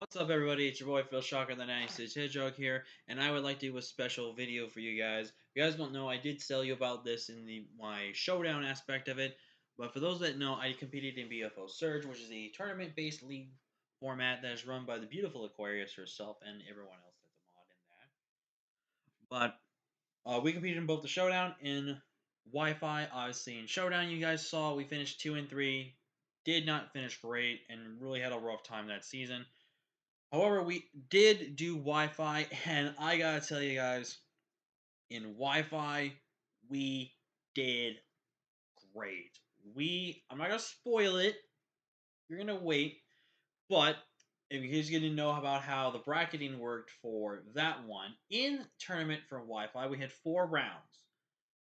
What's up, everybody? It's your boy Phil Shocker, the 96 Hedgehog here, and I would like to do a special video for you guys. If you guys don't know, I did tell you about this in my showdown aspect of it, but for those that know, I competed in BFO Surge, which is a tournament-based league format that is run by the beautiful Aquarius herself and everyone else that's a mod in that. But we competed in both the showdown and Wi-Fi. Obviously, in showdown, you guys saw we finished 2 and 3. Did not finish great and really had a rough time that season. However, we did do Wi-Fi, and I gotta tell you guys, in Wi-Fi, we did great. I'm not gonna spoil it. You're gonna wait, but if you guys get to know about how the bracketing worked for that one in tournament for Wi-Fi, we had 4 rounds.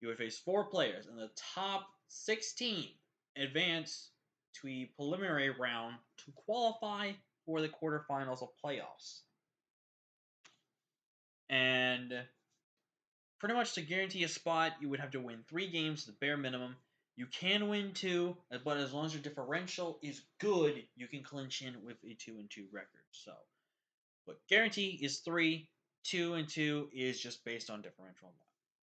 You would face 4 players, and the top 16 advance to a preliminary round to qualify for the quarterfinals of playoffs. And pretty much to guarantee a spot, you would have to win 3 games, the bare minimum. You can win 2, but as long as your differential is good, you can clinch in with a 2-2 record. So, but guarantee is 3. 2 and 2 is just based on differential.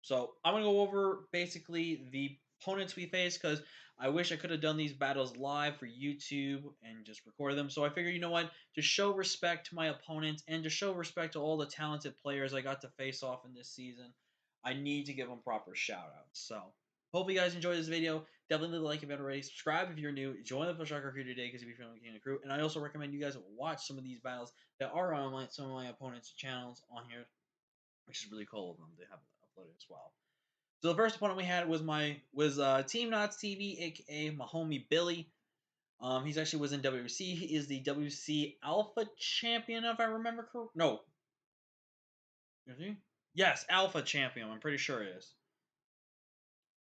So I'm gonna go over basically the opponents we face because I wish I could have done these battles live for YouTube and just recorded them. So I figured, you know what, to show respect to my opponents and to show respect to all the talented players I got to face off in this season, I need to give them proper shout outs. So hope you guys enjoyed this video. Definitely like if you haven't already. Subscribe if you're new. Join the Sharker crew today because you'll be feeling the King of Crew. And I also recommend you guys watch some of these battles that are on some of my opponents' channels on here, which is really cool of them to have uploaded as well. So the first opponent we had was TeamkNottsTV, aka my homie Billy. He's actually was in WC. He is the WC Alpha Champion, if I remember correctly. No, is he? Yes, Alpha Champion. I'm pretty sure it is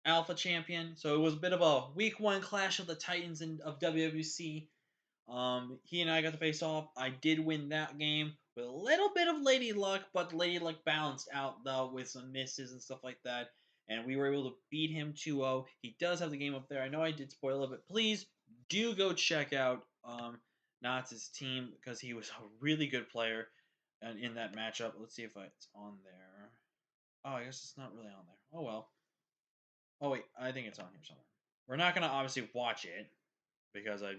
Alpha Champion. So it was a bit of a week 1 clash of the Titans of WWC. He and I got to face off. I did win that game with a little bit of lady luck, but lady luck balanced out though with some misses and stuff like that. And we were able to beat him 2-0. He does have the game up there. I know I did spoil it, but please do go check out Knott's team because he was a really good player and in that matchup. Let's see if it's on there. Oh, I guess it's not really on there. Oh well. Oh wait, I think it's on here somewhere. We're not gonna obviously watch it because I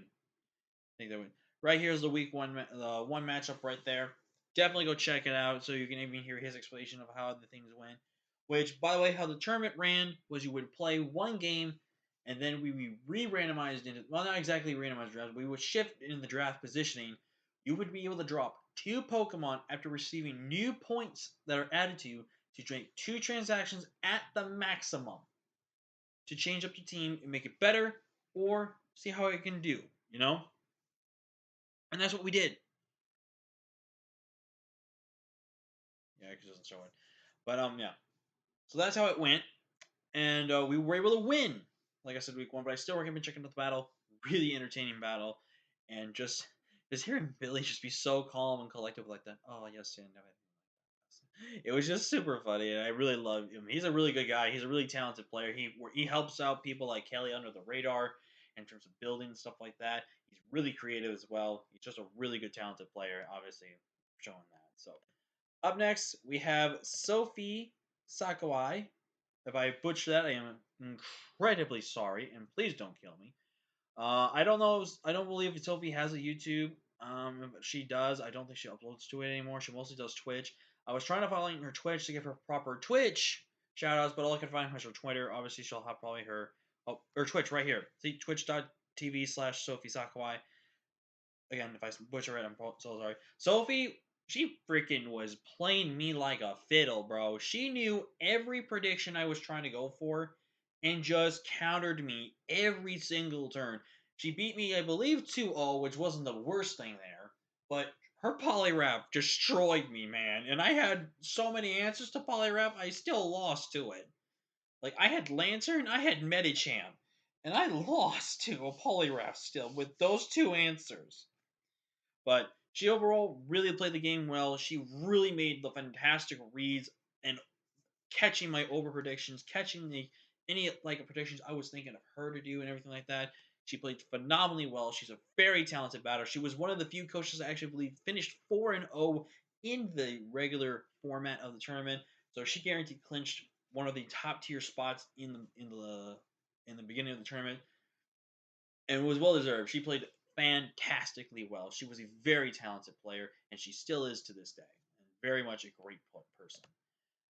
think that would. Right here is the week one, the one matchup right there. Definitely go check it out so you can even hear his explanation of how the things went. Which, by the way, how the tournament ran was you would play 1 game, and then we re-randomized into, well, not exactly randomized draft. We would shift in the draft positioning. You would be able to drop 2 Pokemon after receiving new points that are added to you to make 2 transactions at the maximum to change up your team and make it better or see how it can do. You know. And that's what we did. Yeah, it doesn't show it. But yeah. So that's how it went, and we were able to win. Like I said, week 1, but I still recommend checking out the battle. Really entertaining battle, and just hearing Billy just be so calm and collective like that. Oh yes, and it was just super funny, and I really love him. He's a really good guy. He's a really talented player. He helps out people like Kelly under the radar in terms of building and stuff like that. He's really creative as well. He's just a really good, talented player. Obviously, showing that. So up next, we have Sophie Sakurai. If I butcher that, I am incredibly sorry, and please don't kill me. I don't know. I don't believe Sophie has a YouTube. But she does. I don't think she uploads to it anymore. She mostly does Twitch. I was trying to follow her Twitch to give her proper Twitch shoutouts, but all I could find was her Twitter. Obviously, she'll have probably her Twitch right here. See, twitch.tv/Sophie Sakurai. Again, if I butcher it, I'm so sorry. Sophie, she freaking was playing me like a fiddle, bro. She knew every prediction I was trying to go for and just countered me every single turn. She beat me, I believe, 2-0, which wasn't the worst thing there, but her Poliwrath destroyed me, man. And I had so many answers to Poliwrath, I still lost to it. Like, I had Lantern, I had Medicham, and I lost to a Poliwrath still with those 2 answers. But she overall really played the game well. She really made the fantastic reads and catching my over predictions, catching any like predictions I was thinking of her to do and everything like that. She played phenomenally well. She's a very talented batter. She was one of the few coaches I actually believe finished 4-0 in the regular format of the tournament. So she guaranteed clinched one of the top tier spots in the beginning of the tournament, and it was well deserved. She played fantastically well. She was a very talented player, and she still is to this day, and very much a great person.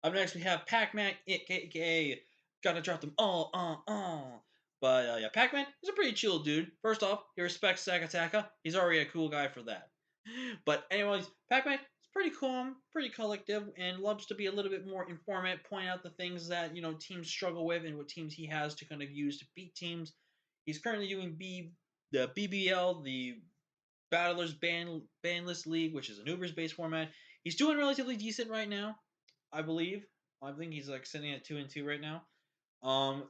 Up next, we have Pacman, aka gotta drop them all. But yeah, Pacman is a pretty chill dude. First off, he respects Sakataka. He's already a cool guy for that. But anyways, Pacman is pretty calm, pretty collective, and loves to be a little bit more informant, point out the things that teams struggle with and what teams he has to kind of use to beat teams. He's currently doing the BBL, the Battlers Banlist League, which is an Ubers based format. He's doing relatively decent right now, I believe. I think he's like sitting at 2-2 right now.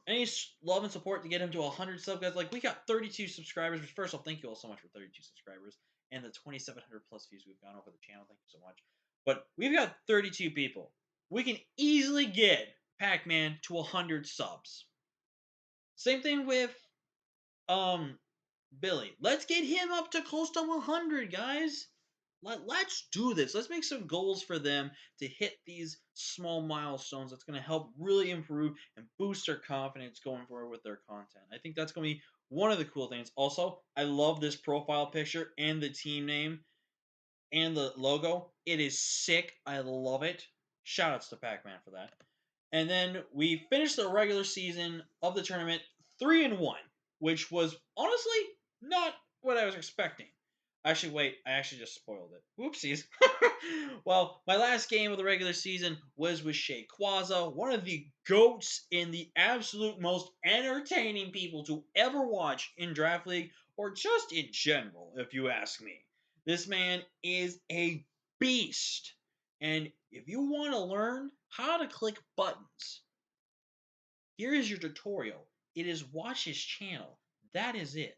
Any love and support to get him to 100 sub guys. Like, we got 32 subscribers. First off, thank you all so much for 32 subscribers and the 2,700 plus views we've gone over the channel. Thank you so much. But we've got 32 people. We can easily get Pac-Man to 100 subs. Same thing with Billy. Let's get him up to close to 100, guys. Let's do this. Let's make some goals for them to hit these small milestones. That's going to help really improve and boost their confidence going forward with their content. I think that's going to be one of the cool things. Also, I love this profile picture and the team name and the logo. It is sick. I love it. Shoutouts to Pac-Man for that. And then we finished the regular season of the tournament 3-1, which was honestly not what I was expecting. Actually, wait, I actually just spoiled it. Whoopsies. Well, my last game of the regular season was with Shays, one of the GOATs in the absolute most entertaining people to ever watch in Draft League, or just in general, if you ask me. This man is a beast. And if you want to learn how to click buttons, here is your tutorial. It is watch his channel. That is it.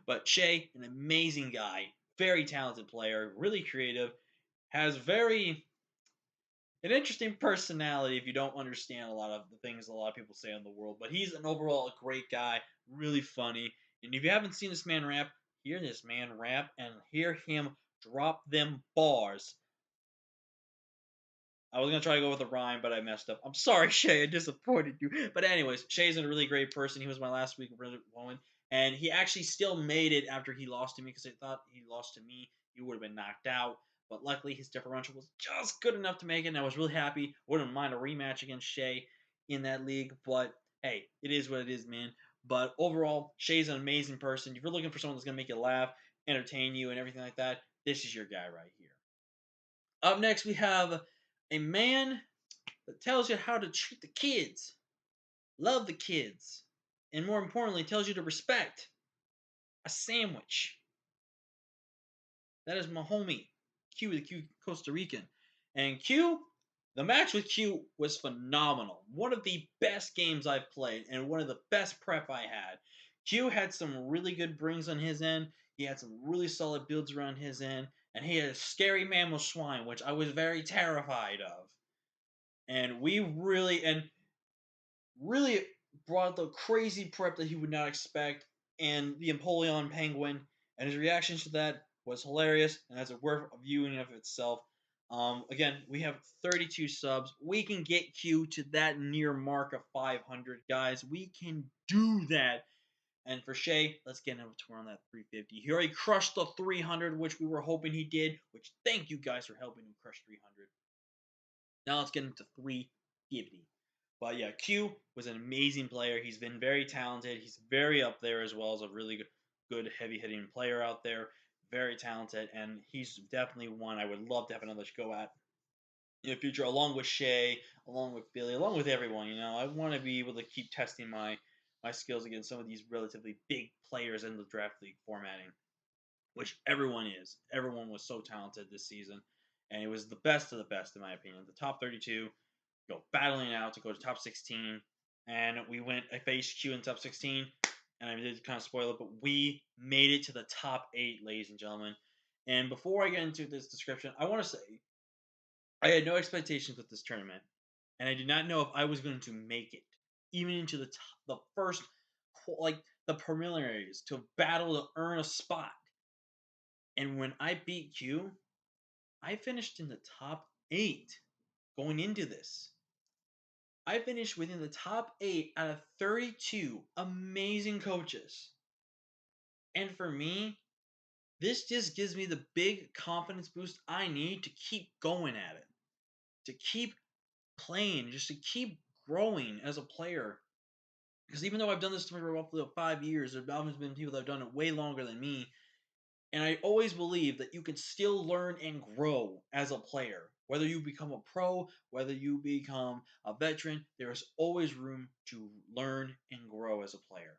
But Shay, an amazing guy, very talented player, really creative, has an interesting personality if you don't understand a lot of the things a lot of people say in the world. But he's an overall a great guy, really funny. And if you haven't seen this man rap, hear this man rap and hear him drop them bars. I was gonna try to go with a rhyme, but I messed up. I'm sorry, Shay. I disappointed you. But anyways, Shay's a really great person. He was my last week one, and he actually still made it after he lost to me because I thought he lost to me, he would have been knocked out. But luckily, his differential was just good enough to make it, and I was really happy. Wouldn't mind a rematch against Shay in that league, but hey, it is what it is, man. But overall, Shay's an amazing person. If you're looking for someone that's gonna make you laugh, entertain you, and everything like that, this is your guy right here. Up next, we have a man that tells you how to treat the kids, love the kids, and more importantly, tells you to respect a sandwich. That is my homie, Q, the Q Costa Rican. And Q, the match with Q was phenomenal. One of the best games I've played and one of the best prep I had. Q had some really good brings on his end. He had some really solid builds around his end. And he had a scary mammal swine, which I was very terrified of. And we really brought the crazy prep that he would not expect, and the Empoleon Penguin, and his reactions to that was hilarious, and that's a worth of viewing of itself. Again, we have 32 subs. We can get Q to that near mark of 500, guys. We can do that. And for Shay, let's get him to around that 350. He already crushed the 300, which we were hoping he did, which thank you guys for helping him crush 300. Now let's get him to 350. But yeah, Q was an amazing player. He's been very talented. He's very up there as well as a really good heavy-hitting player out there. Very talented, and he's definitely one I would love to have another go at in the future, along with Shay, along with Billy, along with everyone. I want to be able to keep testing my skills against some of these relatively big players in the draft league formatting, which everyone is. Everyone was so talented this season, and it was the best of the best, in my opinion. The top 32 go battling out to go to top 16, and I faced Q in top 16, and I did kind of spoil it, but we made it to the top 8, ladies and gentlemen. And before I get into this description, I want to say I had no expectations with this tournament, and I did not know if I was going to make it even into the first, like the preliminaries to battle to earn a spot. And when I beat Q, I finished in the top 8 going into this. I finished within the top 8 out of 32 amazing coaches. And for me, this just gives me the big confidence boost I need to keep going at it, to keep playing, just to keep growing as a player. Because even though I've done this for roughly 5 years, there have been people that have done it way longer than me. And I always believe that you can still learn and grow as a player. Whether you become a pro, whether you become a veteran, there is always room to learn and grow as a player.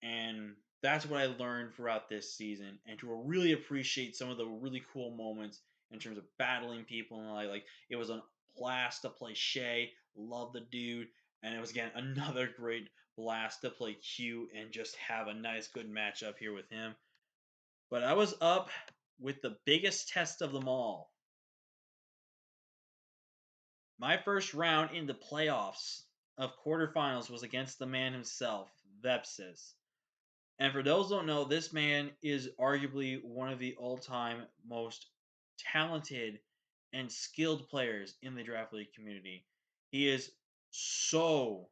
And that's what I learned throughout this season, and to really appreciate some of the really cool moments in terms of battling people. And like it was a blast to play Shay, love the dude, and it was again another great blast to play Q and just have a nice good matchup here with him. But I was up with the biggest test of them all. My first round in the playoffs of quarterfinals was against the man himself, Vepsis. And for those who don't know, this man is arguably one of the all-time most talented and skilled players in the draft league community. He is so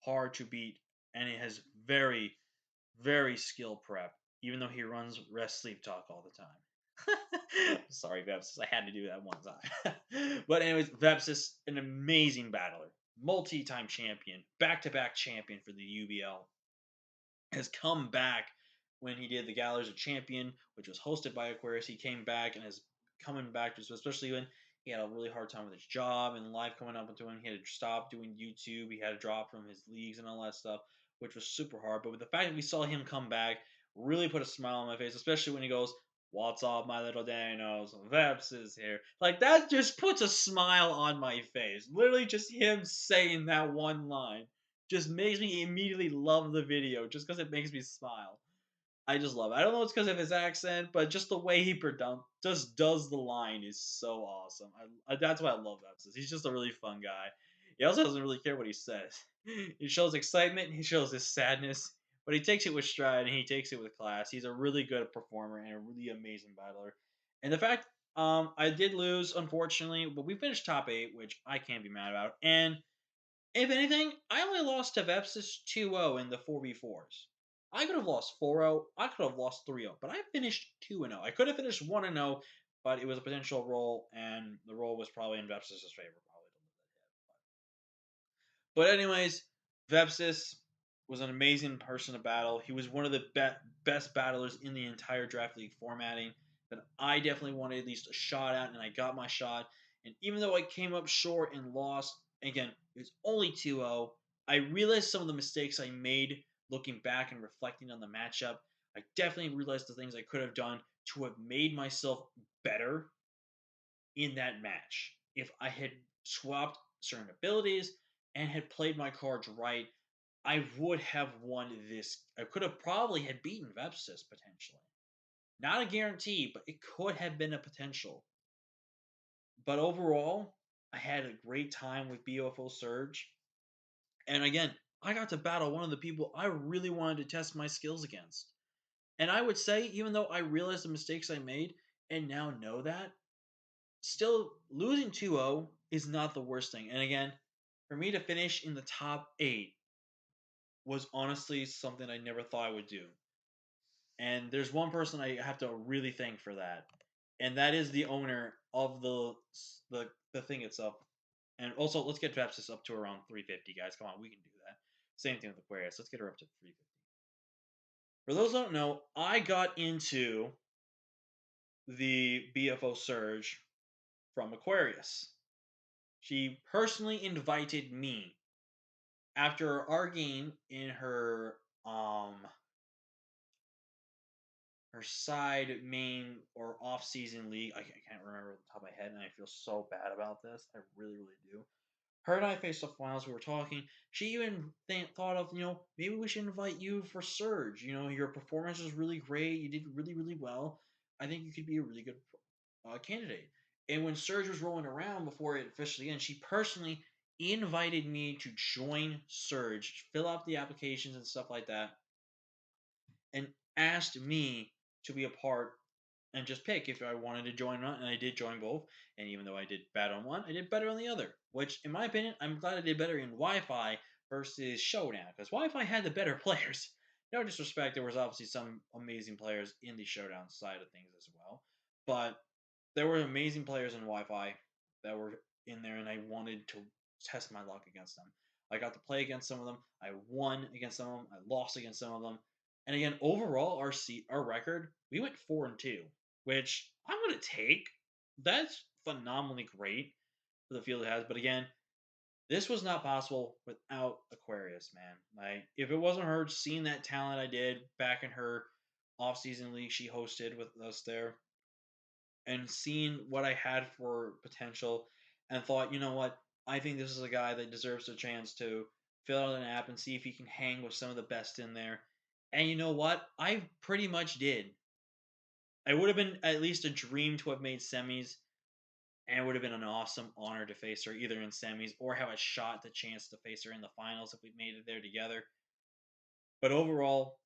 hard to beat, and he has very, very skilled prep, even though he runs rest sleep talk all the time. Sorry, Vepsis. I had to do that one time. But anyways, Vepsis, an amazing battler, multi-time champion, back-to-back champion for the UBL, has come back when he did the AquariusZ Champion, which was hosted by Aquarius. He came back and is coming back, especially when he had a really hard time with his job and life coming up into him. He had to stop doing YouTube. He had to drop from his leagues and all that stuff, which was super hard. But with the fact that we saw him come back, really put a smile on my face, especially when he goes, "What's up, my little Danos? Veps is here." Like, that just puts a smile on my face. Literally just him saying that one line just makes me immediately love the video just because it makes me smile. I just love it. I don't know if it's because of his accent, but just the way he just does the line is so awesome. That's why I love Vepsis. He's just a really fun guy. He also doesn't really care what he says. He shows excitement, he shows his sadness, but he takes it with stride and he takes it with class. He's a really good performer and a really amazing battler. And the fact I did lose, unfortunately, but we finished top 8, which I can't be mad about. And if anything, I only lost to Vepsis 2-0 in the 4v4s. I could have lost 4-0, I could have lost 3-0, but I finished 2-0. I could have finished 1-0, but it was a potential roll, and the roll was probably in Vepsis' favor. But anyways, Vepsis was an amazing person to battle. He was one of the best battlers in the entire draft league formatting that I definitely wanted at least a shot at, and I got my shot. And even though I came up short and lost, again, it was only 2-0, I realized some of the mistakes I made looking back and reflecting on the matchup. I definitely realized the things I could have done to have made myself better in that match. If I had swapped certain abilities and had played my cards right, I would have won this. I could have probably had beaten Vepsis potentially. Not a guarantee, but it could have been a potential. But overall, I had a great time with BFO Surge. And again, I got to battle one of the people I really wanted to test my skills against. And I would say, even though I realized the mistakes I made and now know that, still losing 2-0 is not the worst thing. And again, for me to finish in the top 8 was honestly something I never thought I would do. And there's one person I have to really thank for that, and that is the owner of the thing itself. And also, let's get Vepsis up to around 350, guys. Come on, we can do that. Same thing with Aquarius. Let's get her up to 350. For those who don't know, I got into the BFO Surge from Aquarius. She personally invited me after our game in her side main or off season league. I can't remember off the top of my head, and I feel so bad about this. I really, really do. Her and I faced off finals. We were talking. She even thought of, maybe we should invite you for Surge. Your performance was really great. You did really, really well. I think you could be a really good candidate. And when Surge was rolling around before it officially ended, she personally invited me to join Surge, fill out the applications and stuff like that. and asked me to be a part and just pick if I wanted to join one, and I did join both. And even though I did bad on one, I did better on the other. Which, in my opinion, I'm glad I did better in Wi-Fi versus Showdown, because Wi-Fi had the better players. No disrespect, there was obviously some amazing players in the Showdown side of things as well, but there were amazing players in Wi-Fi that were in there, and I wanted to test my luck against them. I got to play against some of them. I won against some of them. I lost against some of them. And again, overall, our record, we went 4-2, which I'm gonna take. That's phenomenally great for the field it has. But again, this was not possible without Aquarius, man. Like, if it wasn't her seeing that talent I did back in her off-season league she hosted with us there, and seeing what I had for potential, and thought, you know what, I think this is a guy that deserves a chance to fill out an app and see if he can hang with some of the best in there. And you know what? I pretty much did. I would have been at least a dream to have made semis, and it would have been an awesome honor to face her either in semis or have a shot the chance to face her in the finals if we made it there together. But overall,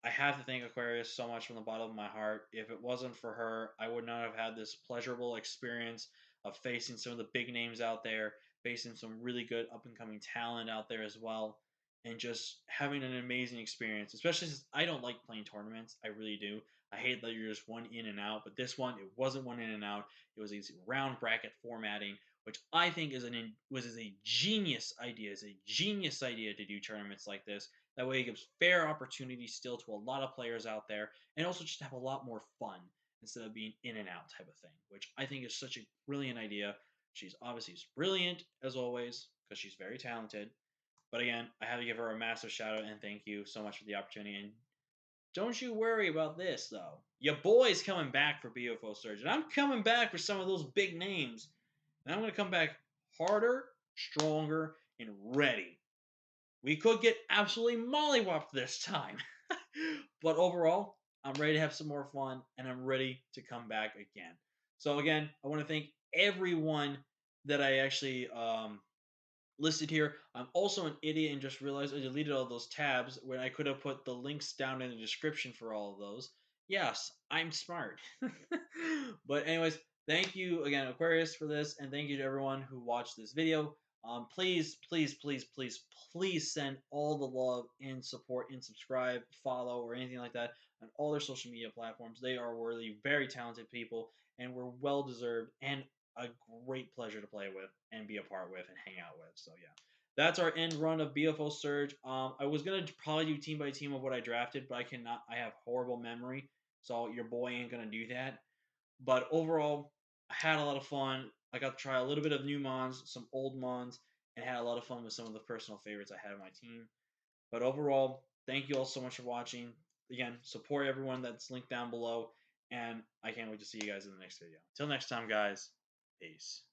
I have to thank Aquarius so much from the bottom of my heart. If it wasn't for her, I would not have had this pleasurable experience of facing some of the big names out there, facing some really good up and coming talent out there as well, and just having an amazing experience. Especially since I don't like playing tournaments, I really do. I hate that you're just one in and out, but this one it wasn't one in and out. It was a round bracket formatting, which I think is a genius idea. Is a genius idea to do tournaments like this. That way, it gives fair opportunity still to a lot of players out there, and also just have a lot more fun instead of being in and out type of thing, which I think is such a brilliant idea. She's obviously brilliant as always because she's very talented. But again, I have to give her a massive shout out and thank you so much for the opportunity. And don't you worry about this though. Your boy's coming back for BFO Surge, and I'm coming back for some of those big names. And I'm going to come back harder, stronger, and ready. We could get absolutely mollywopped this time. But overall, I'm ready to have some more fun and I'm ready to come back again. So, again, I want to thank everyone that I actually listed here. I'm also an idiot and just realized I deleted all those tabs when I could have put the links down in the description for all of those. Yes, I'm smart. But anyways, thank you again, Aquarius, for this, and thank you to everyone who watched this video. Please, please, please, please, please send all the love and support and subscribe, follow, or anything like that on all their social media platforms. They are worthy, very talented people, and we're well deserved and a great pleasure to play with and be a part with and hang out with. So yeah, that's our end run of BFO Surge. I was gonna probably do team by team of what I drafted, but I cannot. I have horrible memory, so your boy ain't gonna do that. But overall, I had a lot of fun. I got to try a little bit of new mons, some old mons, and had a lot of fun with some of the personal favorites I had on my team. But overall, thank you all so much for watching. Again, support everyone that's linked down below, and I can't wait to see you guys in the next video. Until next time, guys, peace.